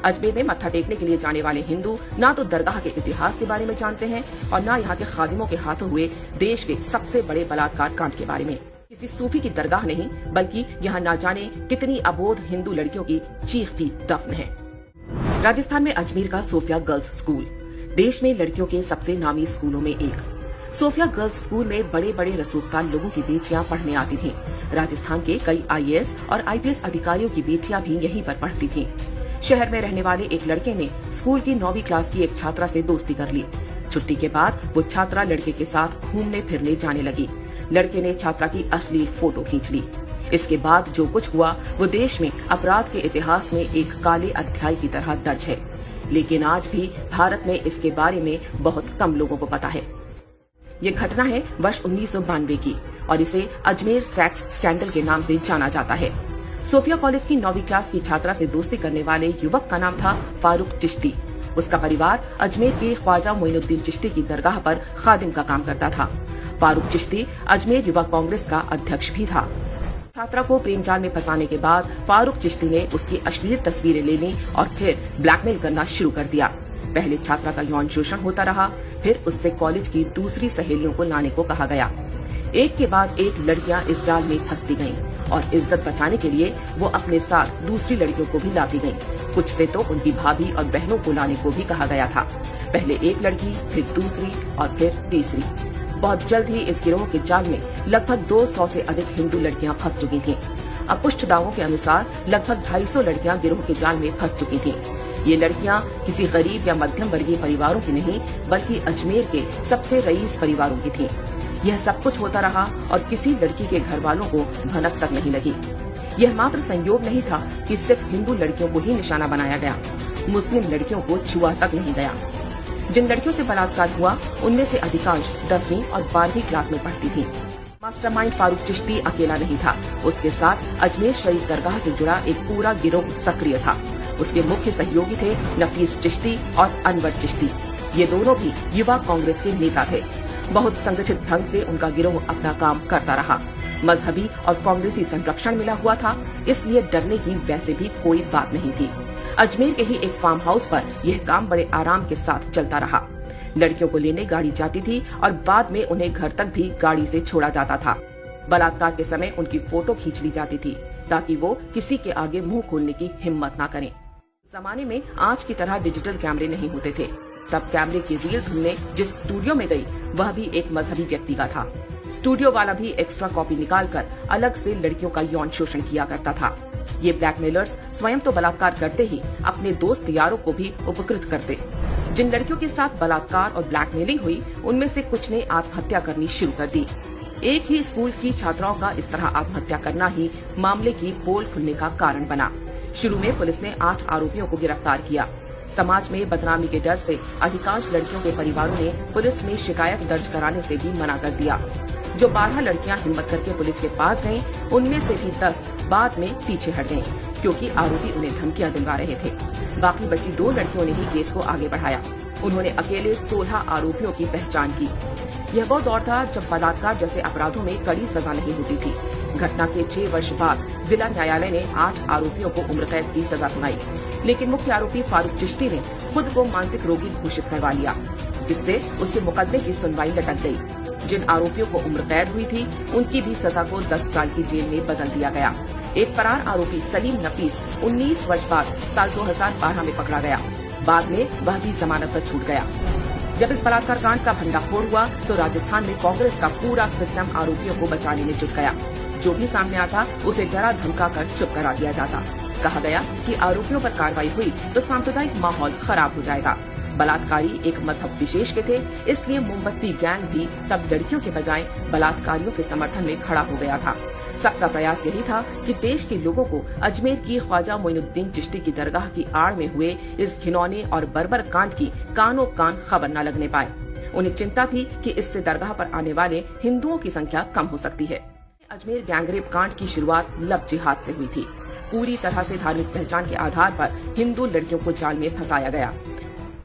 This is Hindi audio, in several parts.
अजमेर में मत्था टेकने के लिए जाने वाले हिंदू ना तो दरगाह के इतिहास के बारे में जानते हैं और न यहाँ के खादिमों के हाथों हुए देश के सबसे बड़े बलात्कार कांड के बारे में। किसी सूफी की दरगाह नहीं, बल्कि यहाँ न जाने कितनी अबोध हिंदू लड़कियों की चीख भी दफन है। राजस्थान में अजमेर का सोफिया गर्ल्स स्कूल देश में लड़कियों के सबसे नामी स्कूलों में एक। सोफिया गर्ल्स स्कूल में बड़े बड़े रसूखदार लोगों की बेटियां पढ़ने आती थीं। राजस्थान के कई IAS और IPS अधिकारियों की बेटियां भी यहीं पर पढ़ती थीं। शहर में रहने वाले एक लड़के ने स्कूल की 9वीं क्लास की एक छात्रा से दोस्ती कर ली। छुट्टी के बाद वो छात्रा लड़के के साथ घूमने फिरने जाने लगी। लड़के ने छात्रा की अश्लील फोटो खींच ली। इसके बाद जो कुछ हुआ वो देश में अपराध के इतिहास में एक काले अध्याय की तरह दर्ज है, लेकिन आज भी भारत में इसके बारे में बहुत कम लोगों को पता है। ये घटना है वर्ष 1992 की और इसे अजमेर सेक्स स्कैंडल के नाम से जाना जाता है। सोफिया कॉलेज की 9वीं क्लास की छात्रा से दोस्ती करने वाले युवक का नाम था फारूक चिश्ती। उसका परिवार अजमेर के ख्वाजा मोइनुद्दीन चिश्ती की दरगाह पर खादिम का काम करता था। फारूक चिश्ती अजमेर युवा कांग्रेस का अध्यक्ष भी था। छात्रा को प्रेम जाल में फंसाने के बाद फारूक चिश्ती ने उसकी अश्लील तस्वीरें ले ली और फिर ब्लैकमेल करना शुरू कर दिया। पहले छात्रा का यौन शोषण होता रहा, फिर उससे कॉलेज की दूसरी सहेलियों को लाने को कहा गया। एक के बाद एक लड़कियां इस जाल में फंसती गईं और इज्जत बचाने के लिए वो अपने साथ दूसरी लड़कियों को भी लाती गईं। कुछ से तो उनकी भाभी और बहनों को लाने को भी कहा गया था। पहले एक लड़की, फिर दूसरी और फिर तीसरी। बहुत जल्द ही इस गिरोह के जाल में लगभग 200 से अधिक हिंदू लड़कियां फंस चुकी थीं। अपुष्ट दावों के अनुसार लगभग 250 लड़कियां गिरोह के जाल में फंस चुकी थीं। ये लड़कियां किसी गरीब या मध्यम वर्गीय परिवारों की नहीं, बल्कि अजमेर के सबसे रईस परिवारों की थीं। यह सब कुछ होता रहा और किसी लड़की के घर वालों को भनक तक नहीं लगी। यह मात्र संयोग नहीं था कि सिर्फ हिंदू लड़कियों को ही निशाना बनाया गया, मुस्लिम लड़कियों को छुआ तक नहीं गया। जिन लड़कियों से बलात्कार हुआ उनमें से अधिकांश 10वीं और 12वीं क्लास में पढ़ती थीं। मास्टरमाइंड फारूक चिश्ती अकेला नहीं था, उसके साथ अजमेर शरीफ दरगाह से जुड़ा एक पूरा गिरोह सक्रिय था। उसके मुख्य सहयोगी थे नफीस चिश्ती और अनवर चिश्ती। ये दोनों भी युवा कांग्रेस के नेता थे। बहुत संगठित ढंग से उनका गिरोह अपना काम करता रहा। मजहबी और कांग्रेसी संरक्षण मिला हुआ था, इसलिए डरने की वैसे भी कोई बात नहीं थी। अजमेर के ही एक फार्म हाउस पर यह काम बड़े आराम के साथ चलता रहा। लड़कियों को लेने गाड़ी जाती थी और बाद में उन्हें घर तक भी गाड़ी से छोड़ा जाता था। बलात्कार के समय उनकी फोटो खींच ली जाती थी ताकि वो किसी के आगे मुंह खोलने की हिम्मत ना करें। जमाने में आज की तरह डिजिटल कैमरे नहीं होते थे। तब कैमरे की रील धुलने जिस स्टूडियो में गई वह भी एक मजहबी व्यक्ति का था। स्टूडियो वाला भी एक्स्ट्रा कॉपी निकालकर अलग से लड़कियों का यौन शोषण किया करता था। ये ब्लैकमेलर्स स्वयं तो बलात्कार करते ही अपने दोस्त यारों को भी उपकृत करते। जिन लड़कियों के साथ बलात्कार और ब्लैकमेलिंग हुई उनमें से कुछ ने आत्महत्या करनी शुरू कर दी। एक ही स्कूल की छात्राओं का इस तरह आत्महत्या करना ही मामले की पोल खुलने का कारण बना। शुरू में पुलिस ने 8 आरोपियों को गिरफ्तार किया। समाज में बदनामी के डर से अधिकांश लड़कियों के परिवारों ने पुलिस में शिकायत दर्ज कराने से भी मना कर दिया। जो 12 लड़कियां हिम्मत करके पुलिस के पास गईं, उनमें से भी 10 बाद में पीछे हट गईं, क्योंकि आरोपी उन्हें धमकियां दिलवा रहे थे। बाकी बची 2 लड़कियों ने ही केस को आगे बढ़ाया। उन्होंने अकेले 16 आरोपियों की पहचान की। यह वो दौर था जब बलात्कार जैसे अपराधों में कड़ी सजा नहीं होती थी। घटना के 6 वर्ष बाद जिला न्यायालय ने 8 आरोपियों को उम्र कैद की सजा सुनाई, लेकिन मुख्य आरोपी फारूक चिश्ती ने खुद को मानसिक रोगी घोषित करवा लिया, जिससे उसके मुकदमे की सुनवाई लटक गई। जिन आरोपियों को उम्र कैद हुई थी उनकी भी सजा को 10 साल की जेल में बदल दिया गया। एक फरार आरोपी सलीम नफीस 19 वर्ष बाद साल 2012 में पकड़ा गया। बाद में वह भी जमानत पर छूट गया। जब इस बलात्कार कांड का भंडाफोड़ हुआ तो राजस्थान में कांग्रेस का पूरा सिस्टम आरोपियों को बचाने में जुट गया। जो भी सामने आता उसे डरा धमका कर चुप करा दिया जाता। कहा गया कि आरोपियों पर कार्रवाई हुई तो सांप्रदायिक माहौल खराब हो जाएगा। बलात्कारी एक मजहब विशेष के थे, इसलिए मोमबत्ती गैंग भी तब लड़कियों के बजाय बलात्कारियों के समर्थन में खड़ा हो गया था। सबका प्रयास यही था कि देश के लोगों को अजमेर की ख्वाजा मोइनुद्दीन चिश्ती की दरगाह की आड़ में हुए इस घिनौने और बर्बर कांड की कानों कान खबर न लगने पाए। उन्हें चिंता थी कि इससे दरगाह पर आने वाले हिंदुओं की संख्या कम हो सकती है। अजमेर गैंगरेप कांड की शुरुआत लव जिहाद से हुई थी। पूरी तरह से धार्मिक पहचान के आधार पर हिंदू लड़कियों को जाल में फंसाया गया।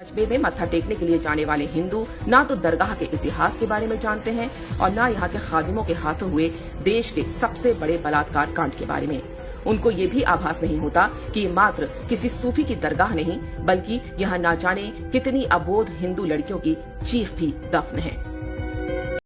अजमेर में मत्था टेकने के लिए जाने वाले हिंदू न तो दरगाह के इतिहास के बारे में जानते हैं और न यहाँ के खादिमों के हाथों हुए देश के सबसे बड़े बलात्कार कांड के बारे में। उनको ये भी आभास नहीं होता कि ये मात्र किसी सूफी की दरगाह नहीं, बल्कि यहाँ ना जाने कितनी अबोध हिंदू लड़कियों की चीख भी दफन है।